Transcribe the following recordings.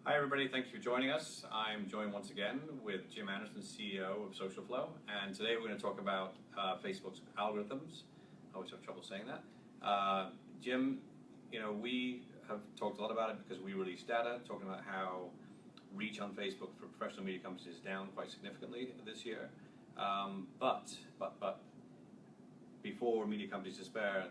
Hi everybody, thank you for joining us. I'm joined once again with Jim Anderson, CEO of Socialflow, and today we're going to talk about Facebook's algorithms. I always have trouble saying that. Jim, we have talked a lot about it because we release data, talking about how reach on Facebook for professional media companies is down quite significantly this year. But before media companies despair,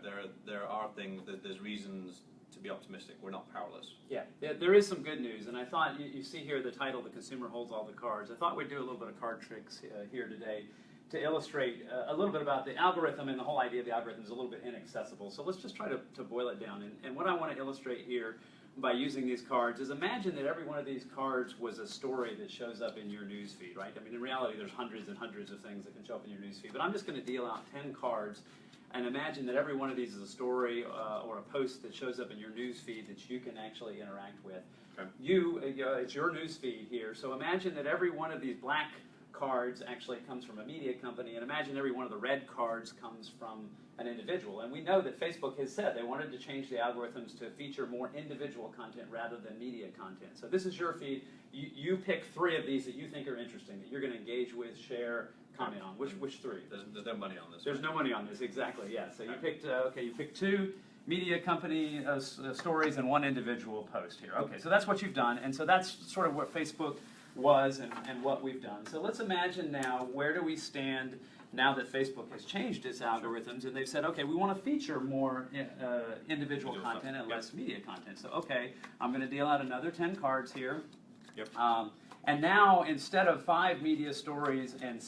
there are things, there's reasons to be optimistic. We're not powerless. Yeah, there is some good news, and I thought, you see here the title, The Consumer Holds All the Cards. I thought we'd do a little bit of card tricks here today to illustrate a little bit about the algorithm, and the whole idea of the algorithm is a little bit inaccessible. So let's just try to boil it down. And what I want to illustrate here by using these cards is imagine that every one of these cards was a story that shows up in your news feed, right? I mean, in reality, there's hundreds and hundreds of things that can show up in your news feed, but I'm just going to deal out 10 cards and imagine that every one of these is a story or a post that shows up in your news feed that you can actually interact with. Okay. It's your news feed here, so imagine that every one of these black cards actually comes from a media company, and imagine every one of the red cards comes from an individual. And we know that Facebook has said they wanted to change the algorithms to feature more individual content rather than media content. So this is your feed. You pick 3 of these that you think are interesting, that you're going to engage with, share, comment on. Which 3? There's no money on this. There's no money on this, exactly, yeah. So you picked, you picked 2 media company stories and 1 individual post here. Okay, so that's what you've done, and so that's sort of what Facebook was and what we've done. So let's imagine now, where do we stand now that Facebook has changed its algorithms and they've said, okay, we want to feature more individual content and less media content. So okay, I'm going to deal out another 10 cards here. Yep. And now, instead of 5 media stories and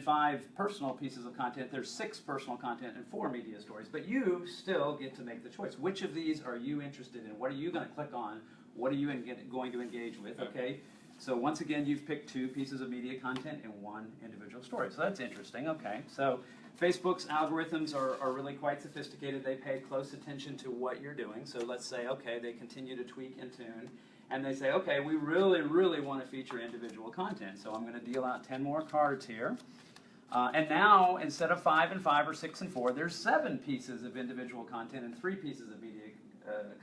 5 personal pieces of content, there's 6 personal content and 4 media stories. But you still get to make the choice. Which of these are you interested in? What are you going to click on? What are you going to engage with? Okay. So once again, you've picked 2 pieces of media content and 1 individual story. So that's interesting. Okay. So Facebook's algorithms are really quite sophisticated. They pay close attention to what you're doing. So let's say, okay, they continue to tweak and tune. And they say, okay, we really, really want to feature individual content. So I'm going to deal out 10 more cards here. And now, instead of 5 and 5 or 6 and 4, there's 7 pieces of individual content and 3 pieces of media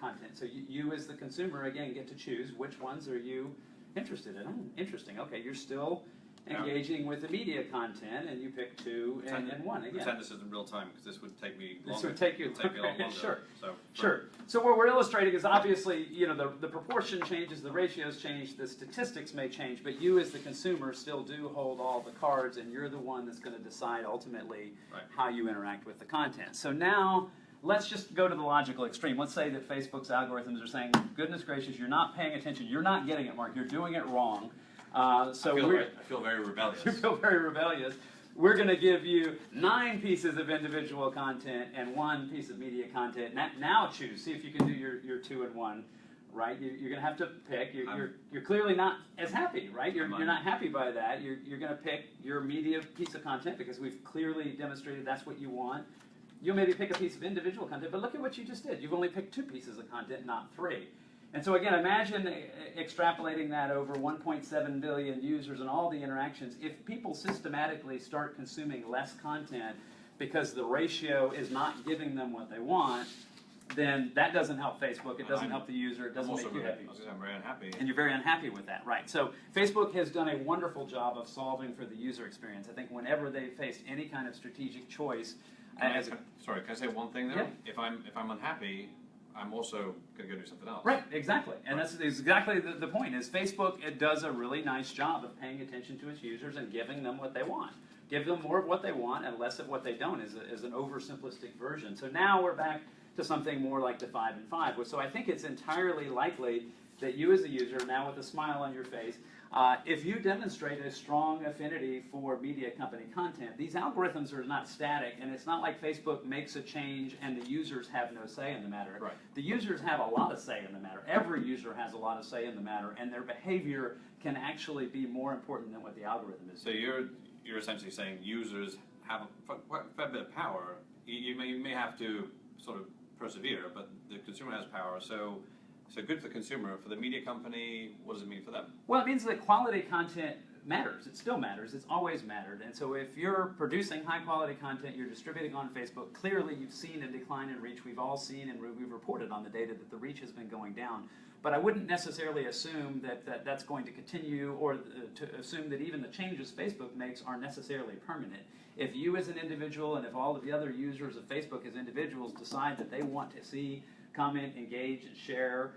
content. So you as the consumer, again, get to choose which ones are you interested in. Interesting. Okay, you're still engaging with the media content, and you pick 2 and 1 again. Pretend this isn't real time, because this would take me longer. This would take you longer. Sure. So, sure. So what we're illustrating is obviously, the proportion changes, the ratios change, the statistics may change, but you as the consumer still do hold all the cards, and you're the one that's going to decide ultimately how you interact with the content. So now, let's just go to the logical extreme. Let's say that Facebook's algorithms are saying, goodness gracious, you're not paying attention, you're not getting it, Mark, you're doing it wrong. I feel very rebellious. You feel very rebellious. We're going to give you 9 pieces of individual content and 1 piece of media content. Now choose. See if you can do your 2 and 1. Right? You're going to have to pick. You're clearly not as happy, right? You're not happy by that. You're going to pick your media piece of content because we've clearly demonstrated that's what you want. You'll maybe pick a piece of individual content, but look at what you just did. You've only picked 2 pieces of content, not 3. And so again, imagine extrapolating that over 1.7 billion users and all the interactions. If people systematically start consuming less content because the ratio is not giving them what they want, then that doesn't help Facebook, it doesn't help the user, it doesn't make you happy. I'm very unhappy. And you're very unhappy with that, right. So Facebook has done a wonderful job of solving for the user experience. I think whenever they've faced any kind of strategic choice... Sorry, can I say one thing there? Yeah. If I'm unhappy, I'm also going to go do something else. Right, exactly. And that's exactly the point, is Facebook, it does a really nice job of paying attention to its users and giving them what they want. Give them more of what they want and less of what they don't is an oversimplistic version. So now we're back to something more like the 5 and 5. So I think it's entirely likely that you as a user, now with a smile on your face, if you demonstrate a strong affinity for media company content, these algorithms are not static, and it's not like Facebook makes a change and the users have no say in the matter. Right. The users have a lot of say in the matter. Every user has a lot of say in the matter, and their behavior can actually be more important than what the algorithm is. So you're essentially saying users have a fair bit of power. You may have to sort of persevere, but the consumer has power. So good for the consumer. For the media company, what does it mean for them? Well, it means that quality content matters. It still matters. It's always mattered. And so if you're producing high-quality content, you're distributing on Facebook, clearly you've seen a decline in reach. We've all seen and we've reported on the data that the reach has been going down. but I wouldn't necessarily assume that that's going to continue, or to assume that even the changes Facebook makes are necessarily permanent. If you as an individual, and if all of the other users of Facebook as individuals decide that they want to see, comment, engage, and share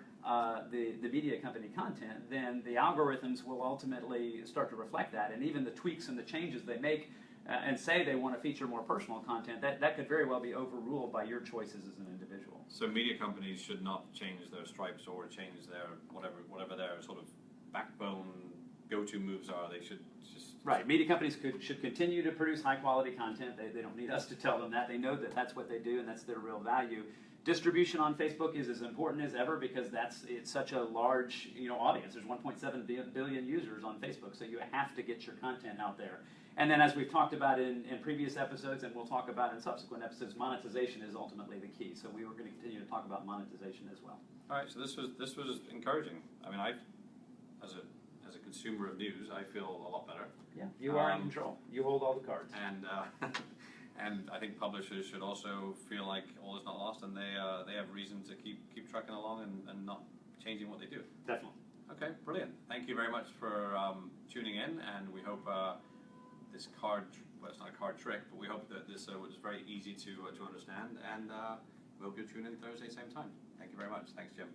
the media company content, then the algorithms will ultimately start to reflect that. And even the tweaks and the changes they make and say they want to feature more personal content, that could very well be overruled by your choices as an individual. So media companies should not change their stripes or change their whatever their sort of backbone go-to moves are. They should just... Right. Media companies should continue to produce high-quality content. They don't need us to tell them that. They know that that's what they do, and that's their real value. Distribution on Facebook is as important as ever because it's such a large audience. There's 1.7 billion users on Facebook, so you have to get your content out there. And then, as we've talked about in previous episodes, and we'll talk about in subsequent episodes, monetization is ultimately the key. So we were going to continue to talk about monetization as well. All right. So this was encouraging. I mean, as a consumer of news, I feel a lot better. Yeah, you are in control. You hold all the cards. And and I think publishers should also feel like all is not lost, and they have reason to keep trucking along and not changing what they do. Definitely. Okay, brilliant. Thank you very much for tuning in, and we hope this card, well, it's not a card trick, but we hope that this was very easy to understand, and we hope you'll tune in Thursday same time. Thank you very much. Thanks, Jim.